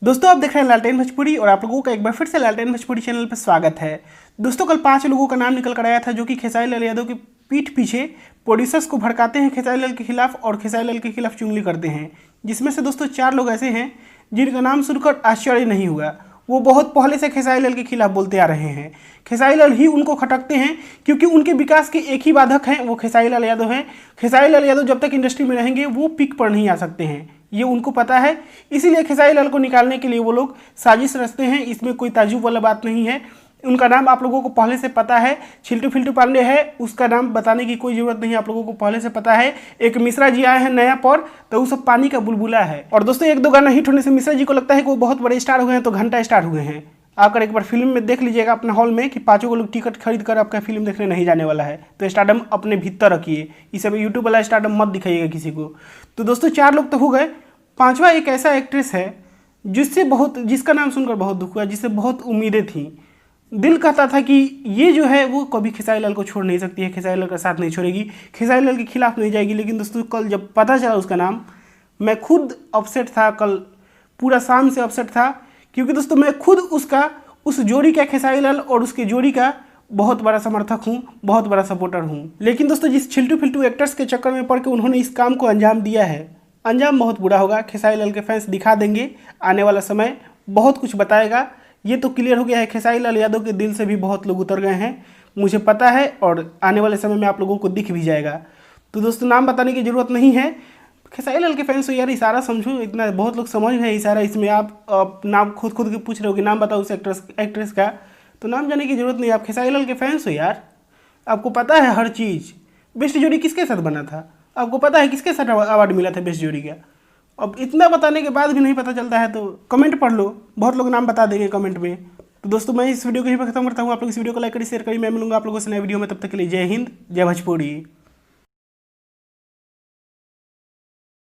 दोस्तों आप देख रहे हैं लालटेन भोजपुरी और आप लोगों का एक बार फिर से लालटेन भोजपुरी चैनल पर स्वागत है। दोस्तों कल 5 लोगों का नाम निकल कर आया था जो कि खेसारी लाल यादव की पीठ पीछे प्रोड्यूसर्स को भड़काते हैं खेसारी लाल के खिलाफ और खेसारी लाल के खिलाफ चुगली करते हैं, जिसमें से दोस्तों 4 लोग ऐसे हैं जिनका नाम सुनकर आश्चर्य नहीं हुआ। वो बहुत पहले से खेसारी लाल के खिलाफ बोलते आ रहे हैं। खेसारी लाल ही उनको खटकते हैं क्योंकि उनके विकास के एक ही बाधक हैं, वो खेसारी लाल यादव हैं। खेसारी लाल यादव जब तक इंडस्ट्री में रहेंगे वो पीक पर नहीं आ सकते हैं, ये उनको पता है। इसीलिए खेसारी लाल को निकालने के लिए वो लोग साजिश रचते हैं। इसमें कोई ताज्जुब वाला बात नहीं है। उनका नाम आप लोगों को पहले से पता है, छिल्टू फिल्टू पांडे है, उसका नाम बताने की कोई जरूरत नहीं, आप लोगों को पहले से पता है। एक मिश्रा जी आए हैं नया पर, तो वो सब पानी का बुलबुला है। और दोस्तों एक दो गाना हिट होने से मिश्रा जी को लगता है कि वो बहुत बड़े स्टार हुए हैं, तो घंटा स्टार हुए हैं। आकर एक बार फिल्म में देख लीजिएगा अपने हॉल में कि 5 को लोग टिकट खरीद कर आपका फिल्म देखने नहीं जाने वाला है। तो स्टारडम अपने भीतर रखिए, इस सब यूट्यूब वाला स्टारडम मत दिखाइएगा किसी को। तो दोस्तों 4 लोग तो हो गए। 5वां एक ऐसा एक्ट्रेस है जिसका नाम सुनकर बहुत दुख हुआ, जिससे बहुत उम्मीदें थी। दिल कहता था कि ये जो है वो कभी खेसारी लाल को छोड़ नहीं सकती है, खेसारी लाल का साथ नहीं छोड़ेगी, खेसारी लाल के खिलाफ नहीं जाएगी। लेकिन दोस्तों कल जब पता चला उसका नाम, मैं खुद अपसेट था। कल पूरा शाम से अपसेट था क्योंकि दोस्तों मैं खुद उस जोड़ी का, खेसारी लाल और उसके जोड़ी का बहुत बड़ा समर्थक हूँ, बहुत बड़ा सपोर्टर हूँ। लेकिन दोस्तों जिस छिल्टू फिल्टू एक्टर्स के चक्कर में पड़ के उन्होंने इस काम को अंजाम दिया है, अंजाम बहुत बुरा होगा। खेसारी लाल के फैंस दिखा देंगे, आने वाला समय बहुत कुछ बताएगा। ये तो क्लियर हो गया है, खेसारी लाल यादव के दिल से भी बहुत लोग उतर गए हैं, मुझे पता है, और आने वाले समय में आप लोगों को दिख भी जाएगा। तो दोस्तों नाम बताने की ज़रूरत नहीं है। खेसारी लाल के फैंस हो यार, इशारा समझो, इतना बहुत लोग समझ रहे हैं इशारा। इसमें आप नाम खुद के पूछ रहे हो कि नाम बताओ उस एक्ट्रेस का, तो नाम जाने की ज़रूरत नहीं। आप खेसारी लाल के फैंस हो यार, आपको पता है हर चीज़। बेस्ट जोड़ी किसके साथ बना था, आपको पता है किसके साथ अवार्ड मिला था बेस्ट जोड़ी का। अब इतना बताने के बाद भी नहीं पता चलता है तो कमेंट पढ़ लो, बहुत लोग नाम बता देंगे कमेंट में। तो दोस्तों मैं इस वीडियो को यहीं पर खत्म करता हूँ। आप लोग इस वीडियो को लाइक करिए, शेयर करिए। मैं मिलूंगा आप लोगों से नए वीडियो में, तब तक के लिए जय हिंद, जय भोजपुरी।